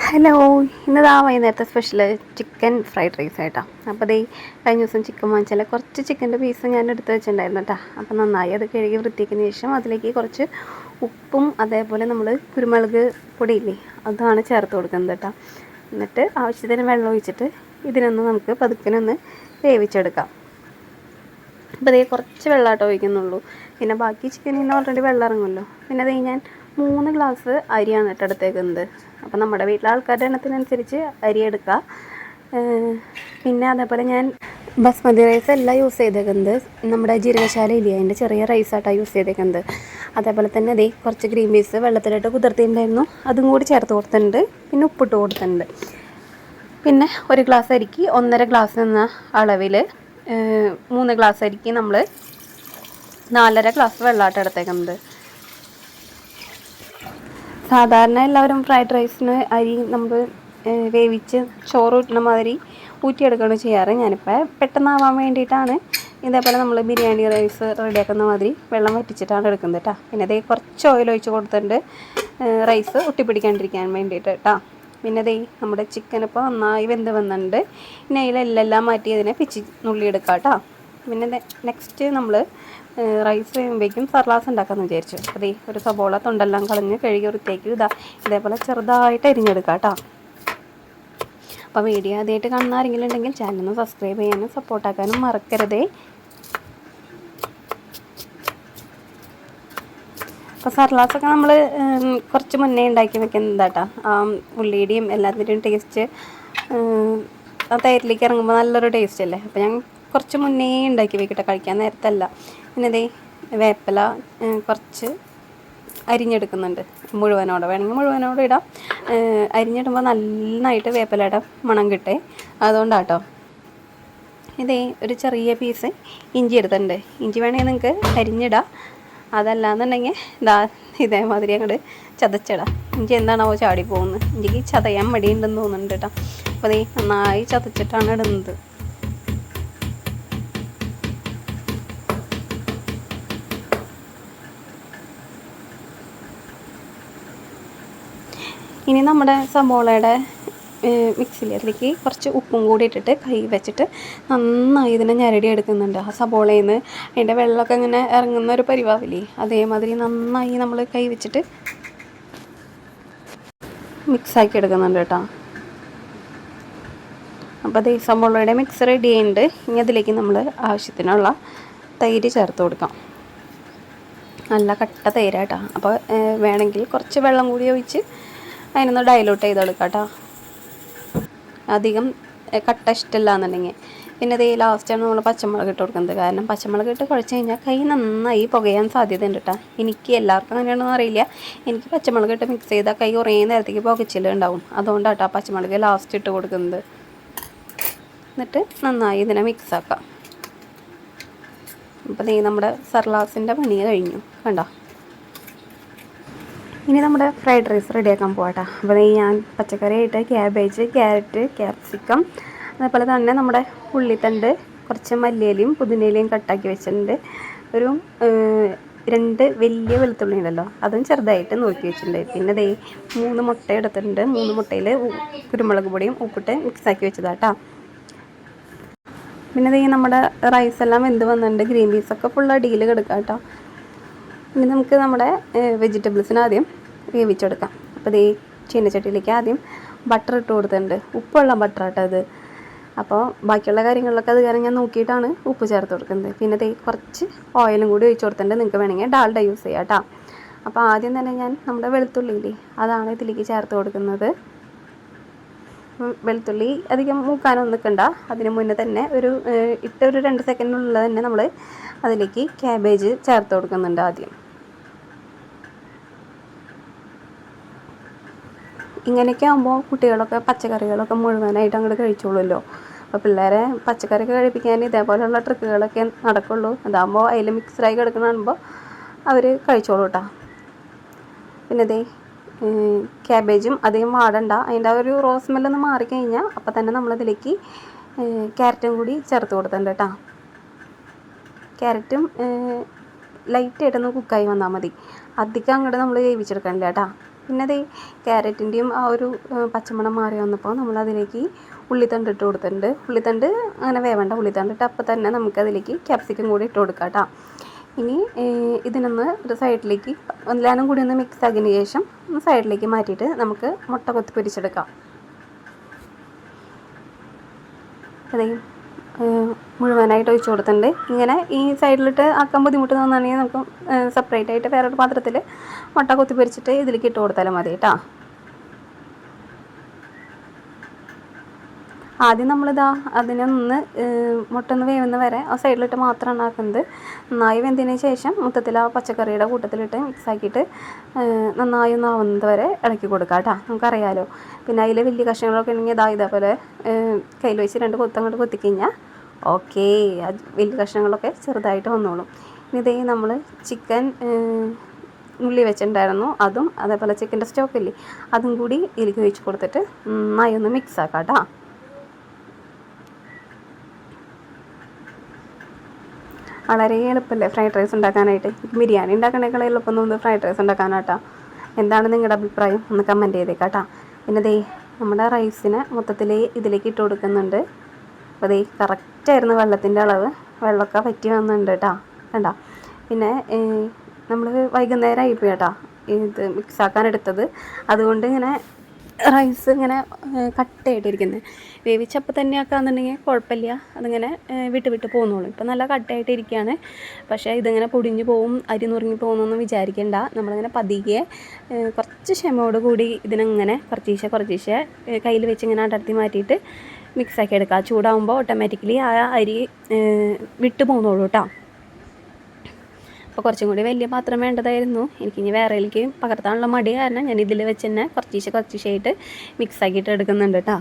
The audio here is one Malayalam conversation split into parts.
ഹലോ, ഇന്നതാ വൈകുന്നേരത്തെ സ്പെഷ്യൽ ചിക്കൻ ഫ്രൈഡ് റൈസ് ആയിട്ടാ. അപ്പോൾ ദേ കഴിഞ്ഞ ദിവസം ചിക്കൻ വാങ്ങിച്ചാൽ കുറച്ച് ചിക്കൻ്റെ പീസ് ഞാൻ എടുത്ത് വെച്ചിട്ടുണ്ടായിരുന്നു കേട്ടോ. അപ്പോൾ നന്നായി അത് കഴുകി വൃത്തിയാക്കിയതിന് ശേഷം അതിലേക്ക് കുറച്ച് ഉപ്പും അതേപോലെ നമ്മൾ കുരുമുളക് പൊടിയില്ലേ അതാണ് ചേർത്ത് കൊടുക്കുന്നത് കേട്ടോ. എന്നിട്ട് ആവശ്യത്തിന് വെള്ളം ഒഴിച്ചിട്ട് ഇതിനൊന്ന് നമുക്ക് പതുക്കിനൊന്ന് വേവിച്ചെടുക്കാം. അപ്പോൾ അതേ കുറച്ച് വെള്ളമാട്ടോ ഒഴിക്കുന്നുള്ളൂ. പിന്നെ ബാക്കി ചിക്കനിൽ നിന്ന് ഓൾറെഡി വെള്ളം ഇറങ്ങുമല്ലോ. പിന്നെ അത് ഞാൻ 3 ഗ്ലാസ് അരിയാണ് കേട്ടോ എടുത്തേക്കുന്നത്. അപ്പം നമ്മുടെ വീട്ടിലെ ആൾക്കാരുടെ എണ്ണത്തിനനുസരിച്ച് അരി എടുക്കുക. പിന്നെ അതേപോലെ ഞാൻ ബസ്മതി റൈസ് അല്ല യൂസ് ചെയ്തേക്കുന്നത്, നമ്മുടെ ജീരകശാല ഇല്ലേ അതിൻ്റെ ചെറിയ റൈസായിട്ടാണ് യൂസ് ചെയ്തേക്കുന്നത്. അതേപോലെ തന്നെ അതേ കുറച്ച് ഗ്രീൻ പീസ് വെള്ളത്തിലിട്ട് കുതിർത്തിട്ടുണ്ടായിരുന്നു, അതും കൂടി ചേർത്ത് കൊടുത്തിട്ടുണ്ട്. പിന്നെ ഉപ്പിട്ട് കൊടുത്തിട്ടുണ്ട്. പിന്നെ 1 ഗ്ലാസ് അരിക്ക് 1.5 ഗ്ലാസ് എന്ന അളവിൽ 3 ഗ്ലാസ് അരിക്ക് നമ്മൾ 4.5 ഗ്ലാസ് വെള്ളമായിട്ട് എടുത്തേക്കുന്നത്. സാധാരണ എല്ലാവരും ഫ്രൈഡ് റൈസിന് അരി നമ്മൾ വേവിച്ച് ചോറ് ഊറ്റുന്ന മാതിരി ഊറ്റിയെടുക്കുകയാണ് ചെയ്യാറ്. ഞാനിപ്പോൾ പെട്ടെന്നാവാൻ വേണ്ടിയിട്ടാണ് ഇതേപോലെ നമ്മൾ ബിരിയാണി റൈസ് റെഡിയാക്കുന്ന മാതിരി വെള്ളം വറ്റിച്ചിട്ടാണ് എടുക്കുന്നത് കേട്ടോ. പിന്നെ അതേ കുറച്ച് ഓയിൽ ഒഴിച്ച് കൊടുത്തിട്ടുണ്ട് റൈസ് ഒട്ടിപ്പിടിക്കാണ്ടിരിക്കാൻ വേണ്ടിയിട്ട് കേട്ടോ. പിന്നെ അതേ നമ്മുടെ ചിക്കൻ ഇപ്പോൾ നന്നായി വെന്ത് വന്നിട്ടുണ്ട്. പിന്നെ അതിലെല്ലാം മാറ്റി അതിനെ പിച്ചി നുള്ളിയെടുക്കാം കേട്ടോ. പിന്നെ നെക്സ്റ്റ് നമ്മൾ റൈസ് ചെയ്യുമ്പോഴേക്കും സർലാസ് ഉണ്ടാക്കാമെന്ന് വിചാരിച്ചു. അതേ ഒരു സബോള തൊണ്ടെല്ലാം കളഞ്ഞ് കഴുകി വൃത്തിയാക്കി ഇതേപോലെ ചെറുതായിട്ട് അരിഞ്ഞെടുക്കാം കേട്ടോ. അപ്പോൾ വീഡിയോ ആദ്യമായിട്ട് കാണുന്ന ആരെങ്കിലും ഉണ്ടെങ്കിൽ ചാനലൊന്ന് സബ്സ്ക്രൈബ് ചെയ്യാനും സപ്പോർട്ടാക്കാനും മറക്കരുതേ. അപ്പോൾ സർലാസൊക്കെ നമ്മൾ കുറച്ച് മുന്നേ ഉണ്ടാക്കി വെക്കുന്നതാട്ടോ. ഉള്ളിയുടെയും എല്ലാത്തിൻ്റെയും ടേസ്റ്റ് ആ തൈരിലേക്ക് ഇറങ്ങുമ്പോൾ നല്ലൊരു ടേസ്റ്റ് അല്ലേ. അപ്പോൾ ഞാൻ കുറച്ച് മുന്നേ ഉണ്ടാക്കി വെക്കട്ടെ, കഴിക്കാൻ നേരത്തല്ല. പിന്നെ അതേ വേപ്പില കുറച്ച് അരിഞ്ഞെടുക്കുന്നുണ്ട്, മുഴുവനോടെ വേണമെങ്കിൽ മുഴുവനോടെ ഇടാം. അരിഞ്ഞിടുമ്പോൾ നന്നായിട്ട് വേപ്പിലയുടെ മണം കിട്ടേ, അതുകൊണ്ടാട്ടോ. ഇതേ ഒരു ചെറിയ പീസ് ഇഞ്ചി എടുത്തിട്ടുണ്ട്. ഇഞ്ചി വേണമെങ്കിൽ നിങ്ങൾക്ക് അരിഞ്ഞിടാം, അതല്ലാന്നുണ്ടെങ്കിൽ ഇതേമാതിരി അങ്ങോട്ട് ചതച്ചിടാം. ഇഞ്ചി എന്താണാവോ ചാടി പോകുന്നത്, ഇഞ്ചിക്ക് ചതയാൻ മടിയുണ്ടെന്ന് തോന്നുന്നുണ്ട് കേട്ടോ. അപ്പോൾ അതേ നന്നായി ചതച്ചിട്ടാണ് ഇടുന്നത്. ഇനി നമ്മുടെ സബോളയുടെ മിക്സിയിലേക്ക് കുറച്ച് ഉപ്പും കൂടി ഇട്ടിട്ട് കൈ വെച്ചിട്ട് നന്നായി ഇതിനെ ഞരടി എടുക്കുന്നുണ്ട്. ആ സബോളയിൽ നിന്ന് അതിൻ്റെ വെള്ളമൊക്കെ ഇങ്ങനെ ഇറങ്ങുന്ന ഒരു പരിവാവില്ലേ, അതേമാതിരി നന്നായി നമ്മൾ കൈ വെച്ചിട്ട് മിക്സാക്കി എടുക്കുന്നുണ്ട് കേട്ടോ. അപ്പോൾ അതേ സബോളയുടെ മിക്സ് റെഡി ആയിട്ടുണ്ട്. ഇനി അതിലേക്ക് നമ്മൾ ആവശ്യത്തിനുള്ള തൈര് ചേർത്ത് കൊടുക്കാം. നല്ല കട്ട തൈരാട്ടോ. അപ്പോൾ വേണമെങ്കിൽ കുറച്ച് വെള്ളം കൂടി ഒഴിച്ച് അതിനൊന്ന് ഡൈലൂട്ട് ചെയ്തെടുക്കാം കേട്ടോ. അധികം കട്ട ഇഷ്ടമില്ല എന്നുണ്ടെങ്കിൽ. പിന്നെ അതേ ലാസ്റ്റാണ് നമ്മൾ പച്ചമുളക് ഇട്ട് കൊടുക്കുന്നത്. കാരണം പച്ചമുളക് ഇട്ട് കുഴച്ച് കഴിഞ്ഞാൽ കൈ നന്നായി പുകയാൻ സാധ്യതയുണ്ട് കേട്ടോ. എനിക്ക് എല്ലാവർക്കും അങ്ങനെയാണെന്ന് അറിയില്ല, എനിക്ക് പച്ചമുളക് ഇട്ട് മിക്സ് ചെയ്താൽ കൈ കുറേ നേരത്തേക്ക് പുകച്ചിലുണ്ടാവും. അതുകൊണ്ടാട്ടോ പച്ചമുളക് ലാസ്റ്റ് ഇട്ട് കൊടുക്കുന്നത്. എന്നിട്ട് നന്നായി ഇതിനെ മിക്സാക്കാം. അപ്പോൾ നമ്മുടെ സർലാസിൻ്റെ പണി കഴിഞ്ഞു കണ്ടോ. ഇനി നമ്മുടെ ഫ്രൈഡ് റൈസ് റെഡിയാക്കാൻ പോകട്ടെ. അപ്പോൾ ഞാൻ പച്ചക്കറിയായിട്ട് ക്യാബേജ്, ക്യാരറ്റ്, ക്യാപ്സിക്കം, അതേപോലെ തന്നെ നമ്മുടെ ഉള്ളിത്തണ്ട്, കുറച്ച് മല്ലിയിലയും പുതിനയിലയും കട്ടാക്കി വെച്ചിട്ടുണ്ട്. ഒരു 2 വലിയ വെളുത്തുള്ളി ഉണ്ടല്ലോ, അതും ചെറുതായിട്ട് നോക്കി വെച്ചിട്ടുണ്ട്. പിന്നെ 3 മുട്ട എടുത്തിട്ടുണ്ട്. 3 മുട്ടയിൽ കുരുമുളക് പൊടിയും ഉപ്പിട്ട് മിക്സാക്കി വെച്ചതാട്ടോ. പിന്നെ നമ്മുടെ റൈസെല്ലാം വെന്ത് വന്നിട്ടുണ്ട്. ഗ്രീൻ പീസൊക്കെ ഫുൾ അടിയിൽ കിടക്കാം കേട്ടോ. ഇനി നമുക്ക് നമ്മുടെ വെജിറ്റബിൾസിന് ആദ്യം വേവിച്ചെടുക്കാം. അപ്പോൾ ചീനച്ചട്ടിയിലേക്ക് ആദ്യം ബട്ടർ ഇട്ട് കൊടുത്തിട്ടുണ്ട്. ഉപ്പുള്ള ബട്ടർ കേട്ടോ അത്. അപ്പോൾ ബാക്കിയുള്ള കാര്യങ്ങളിലൊക്കെ അത് കാരണം ഞാൻ നോക്കിയിട്ടാണ് ഉപ്പ് ചേർത്ത് കൊടുക്കുന്നത്. പിന്നെ കുറച്ച് ഓയിലും കൂടി ഒഴിച്ച് കൊടുത്തിട്ടുണ്ട്. നിങ്ങൾക്ക് വേണമെങ്കിൽ ഡാൽഡ യൂസ് ചെയ്യാം കേട്ടോ. അപ്പോൾ ആദ്യം തന്നെ ഞാൻ നമ്മുടെ വെളുത്തുള്ളിയില്ലേ അതാണ് ഇതിലേക്ക് ചേർത്ത് കൊടുക്കുന്നത്. വെളുത്തുള്ളി അധികം മൂക്കാനൊന്നും നിൽക്കണ്ട. അതിന് മുന്നേ തന്നെ ഒരു 2 സെക്കൻഡിനുള്ളിൽ തന്നെ നമ്മൾ അതിലേക്ക് ക്യാബേജ് ചേർത്ത് കൊടുക്കുന്നുണ്ട് ആദ്യം. ഇങ്ങനെയൊക്കെ ആകുമ്പോൾ കുട്ടികളൊക്കെ പച്ചക്കറികളൊക്കെ മുഴുവനായിട്ട് അങ്ങോട്ട് കഴിച്ചോളുമല്ലോ. അപ്പോൾ പിള്ളേരെ പച്ചക്കറിയൊക്കെ കഴിപ്പിക്കാൻ ഇതേപോലെയുള്ള ട്രിക്കുകളൊക്കെ നടക്കുള്ളൂ. അതാകുമ്പോൾ അതിൽ മിക്സ്ഡായി കിടക്കുന്ന കാണുമ്പോൾ അവർ കഴിച്ചോളൂ കേട്ടോ. പിന്നെ ക്യാബേജും അധികം വാടണ്ട, അതിൻ്റെ ആ ഒരു റോസ് സ്മെല്ലൊന്ന് മാറിക്കഴിഞ്ഞാൽ അപ്പോൾ തന്നെ നമ്മളതിലേക്ക് ക്യാരറ്റും കൂടി ചേർത്ത് കൊടുത്തിട്ടുണ്ട് കേട്ടോ. ക്യാരറ്റും ലൈറ്റായിട്ടൊന്ന് കുക്കായി വന്നാൽ മതി, അധികം അങ്ങോട്ട് നമ്മൾ വേവിച്ചെടുക്കണില്ല കേട്ടോ. പിന്നെ അതേ ക്യാരറ്റിൻ്റെയും ആ ഒരു പച്ചമണം മാറി വന്നപ്പോൾ നമ്മളതിലേക്ക് ഉള്ളിത്തണ്ട് ഇട്ട് കൊടുത്തിട്ടുണ്ട്. ഉള്ളിത്തണ്ട് അങ്ങനെ വേവേണ്ട, ഉള്ളിത്തണ്ട് ഇട്ട് അപ്പോൾ തന്നെ നമുക്കതിലേക്ക് ക്യാപ്സിക്കം കൂടി ഇട്ട് കൊടുക്കാം കേട്ടോ. ഇനി ഇതിനൊന്ന് ഒരു സൈഡിലേക്ക് എല്ലാവരും കൂടി ഒന്ന് മിക്സ് ആക്കിയതിന് ശേഷം സൈഡിലേക്ക് മാറ്റിയിട്ട് നമുക്ക് മുട്ട കൊത്തി പൊരിച്ചെടുക്കാം. അതേ മുഴുവനായിട്ട് ഒഴിച്ച് കൊടുത്തിട്ടുണ്ട്. ഇങ്ങനെ ഈ സൈഡിലിട്ട് ആക്കാൻ ബുദ്ധിമുട്ട് തോന്നുകയാണെങ്കിൽ നമുക്ക് സെപ്പറേറ്റ് ആയിട്ട് വേറൊരു പാത്രത്തിൽ മുട്ട കൊത്തി പൊരിച്ചിട്ട് ഇതിലേക്ക് ഇട്ട് കൊടുത്താലും മതി കേട്ടോ. ആദ്യം നമ്മളിതാ അതിനൊന്ന് മുട്ട ഒന്ന് വേവുന്ന വരെ ആ സൈഡിലിട്ട് മാത്രമാണ് ആക്കുന്നത്. നന്നായി വെന്തതിന് ശേഷം മൊത്തത്തിൽ ആ പച്ചക്കറിയുടെ കൂട്ടത്തിലിട്ട് മിക്സാക്കിയിട്ട് നന്നായി ഒന്ന് ആവുന്നത് വരെ ഇളക്കി കൊടുക്കാം കേട്ടോ. നമുക്കറിയാമല്ലോ. പിന്നെ അതിൽ വലിയ കഷ്ണങ്ങളൊക്കെ ഉണ്ടെങ്കിൽ ഇതേപോലെ കയ്യിൽ വെച്ച് 2 കൊത്തങ്ങോട്ട് കൊത്തിക്കഴിഞ്ഞാൽ ഓക്കേ, വലിയ കഷ്ണങ്ങളൊക്കെ ചെറുതായിട്ട് വന്നോളും. ഇനി ഇതേ നമ്മൾ ചിക്കൻ ഉള്ളി വെച്ചിട്ടുണ്ടായിരുന്നു, അതും അതേപോലെ ചിക്കൻ്റെ സ്റ്റോക്കില്ലേ അതും കൂടി ഇതിലേക്ക് ഒഴിച്ച് കൊടുത്തിട്ട് നന്നായി ഒന്ന് മിക്സ് ആക്കാം കേട്ടോ. വളരെ എളുപ്പമല്ലേ ഫ്രൈഡ് റൈസ് ഉണ്ടാക്കാനായിട്ട്. ബിരിയാണി ഉണ്ടാക്കണേക്കാൾ എളുപ്പം തോന്നുന്നത് ഫ്രൈഡ് റൈസ് ഉണ്ടാക്കാനാട്ടോ. എന്താണ് നിങ്ങളുടെ അഭിപ്രായം ഒന്ന് കമൻറ്റ് ചെയ്തേക്കാം കേട്ടോ. പിന്നെ ദേ നമ്മുടെ റൈസിനെ മൊത്തത്തിൽ ഇതിലേക്ക് ഇട്ട് കൊടുക്കുന്നുണ്ട്. അപ്പോൾ ദേ കറക്റ്റായിരുന്നു വെള്ളത്തിൻ്റെ അളവ്, വെള്ളമൊക്കെ വറ്റി വന്നിട്ടുണ്ട് കേട്ടോ. കണ്ടോ. പിന്നെ നമ്മൾ വൈകുന്നേരം ആയിപ്പോയി കേട്ടോ ഇത് മിക്സാക്കാൻ എടുത്തത്. അതുകൊണ്ട് ഇങ്ങനെ റൈസ് ഇങ്ങനെ കട്ടയായിട്ടിരിക്കുന്നത്. വേവിച്ചപ്പോൾ തന്നെ ആക്കാന്നുണ്ടെങ്കിൽ കുഴപ്പമില്ല, അതിങ്ങനെ വിട്ട് വിട്ട് പോകുന്നുള്ളൂ. ഇപ്പം നല്ല കട്ടയായിട്ടിരിക്കുകയാണ്. പക്ഷേ ഇതിങ്ങനെ പൊടിഞ്ഞു പോവും, അരി നുറുങ്ങി പോകുന്നൊന്നും വിചാരിക്കേണ്ട. നമ്മളിങ്ങനെ പതിയെ കുറച്ച് ക്ഷമയോട് കൂടി ഇതിനങ്ങനെ കുറച്ചീശെ കയ്യിൽ വെച്ച് ഇങ്ങനെ അടർത്തി മാറ്റിയിട്ട് മിക്സാക്കി എടുക്കുക. ചൂടാകുമ്പോൾ ഓട്ടോമാറ്റിക്കലി ആ അരി വിട്ട് പോകുന്നുള്ളൂ കേട്ടോ. അപ്പോൾ കുറച്ചും കൂടി വലിയ പാത്രം വേണ്ടതായിരുന്നു. എനിക്കിനി വേറെയിലേക്ക് പകർത്താനുള്ള മടി കാരണം ഞാൻ ഇതിൽ വെച്ച് തന്നെ കുറച്ചീശായിട്ട് മിക്സാക്കിയിട്ട് എടുക്കുന്നുണ്ട് കേട്ടോ.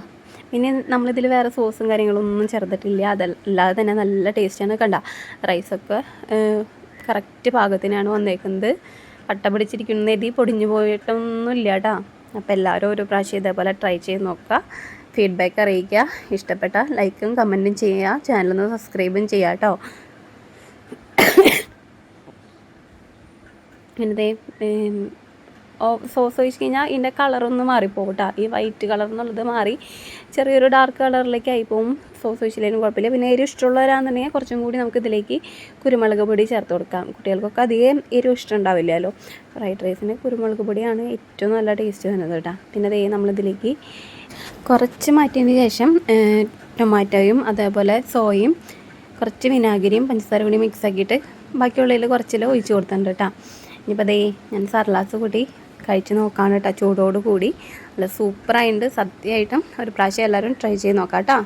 പിന്നെ നമ്മളിതിൽ വേറെ സോസും കാര്യങ്ങളൊന്നും ചേർത്തിട്ടില്ല. അതല്ലാതെ തന്നെ നല്ല ടേസ്റ്റാണ്. കണ്ട റൈസൊക്കെ കറക്റ്റ് പാകത്തിനാണ് വന്നേക്കുന്നത്. കട്ട പിടിച്ചിരിക്കുന്ന എതി പൊടിഞ്ഞു പോയിട്ടൊന്നുമില്ല കേട്ടോ. അപ്പോൾ എല്ലാവരും ഒരു പ്രാവശ്യം ഇതേപോലെ ട്രൈ ചെയ്ത് നോക്കുക, ഫീഡ്ബാക്ക് അറിയിക്കുക. ഇഷ്ടപ്പെട്ട ലൈക്കും കമൻറ്റും ചെയ്യുക, ചാനലൊന്ന് സബ്സ്ക്രൈബും ചെയ്യുക കേട്ടോ. പിന്നെ സോസ് ഒഴിച്ച് കഴിഞ്ഞാൽ ഇതിൻ്റെ കളറൊന്ന് മാറിപ്പോകും കേട്ടോ. ഈ വൈറ്റ് കളർ എന്നുള്ളത് മാറി ചെറിയൊരു ഡാർക്ക് കളറിലേക്ക് ആയിപ്പോവും. സോസ് ഒഴിച്ചില്ലെങ്കിലും കുഴപ്പമില്ല. പിന്നെ എരിവ് ഇഷ്ടമുള്ളവരാണെന്നുണ്ടെങ്കിൽ കുറച്ചും കൂടി നമുക്ക് ഇതിലേക്ക് കുരുമുളക് പൊടി ചേർത്ത് കൊടുക്കാം. കുട്ടികൾക്കൊക്കെ അധികം എരിവ് ഇഷ്ടം ഉണ്ടാവില്ലല്ലോ. ഫ്രൈഡ് റൈസിന് കുരുമുളക് പൊടിയാണ് ഏറ്റവും നല്ല ടേസ്റ്റ് വരുന്നത് കേട്ടോ. പിന്നെ അതേ നമ്മളിതിലേക്ക് കുറച്ച് മാറ്റിയതിന് ശേഷം ടൊമാറ്റോയും അതേപോലെ സോയയും കുറച്ച് വിനാഗിരിയും പഞ്ചസാര കൂടി മിക്സ് ആക്കിയിട്ട് ബാക്കിയുള്ളതിൽ കുറച്ചിൽ ഒഴിച്ച് കൊടുത്തിട്ടുണ്ട് കേട്ടോ. ഇനിയിപ്പോൾ അതേ ഞാൻ സർലാസ് കൂടി കഴിച്ച് നോക്കാം കേട്ടോ. ചൂടോട് കൂടി നല്ല സൂപ്പറായിട്ടുണ്ട്. സത്യമായിട്ടും ഒരു പ്രാവശ്യം എല്ലാവരും ട്രൈ ചെയ്ത് നോക്കാം കേട്ടോ.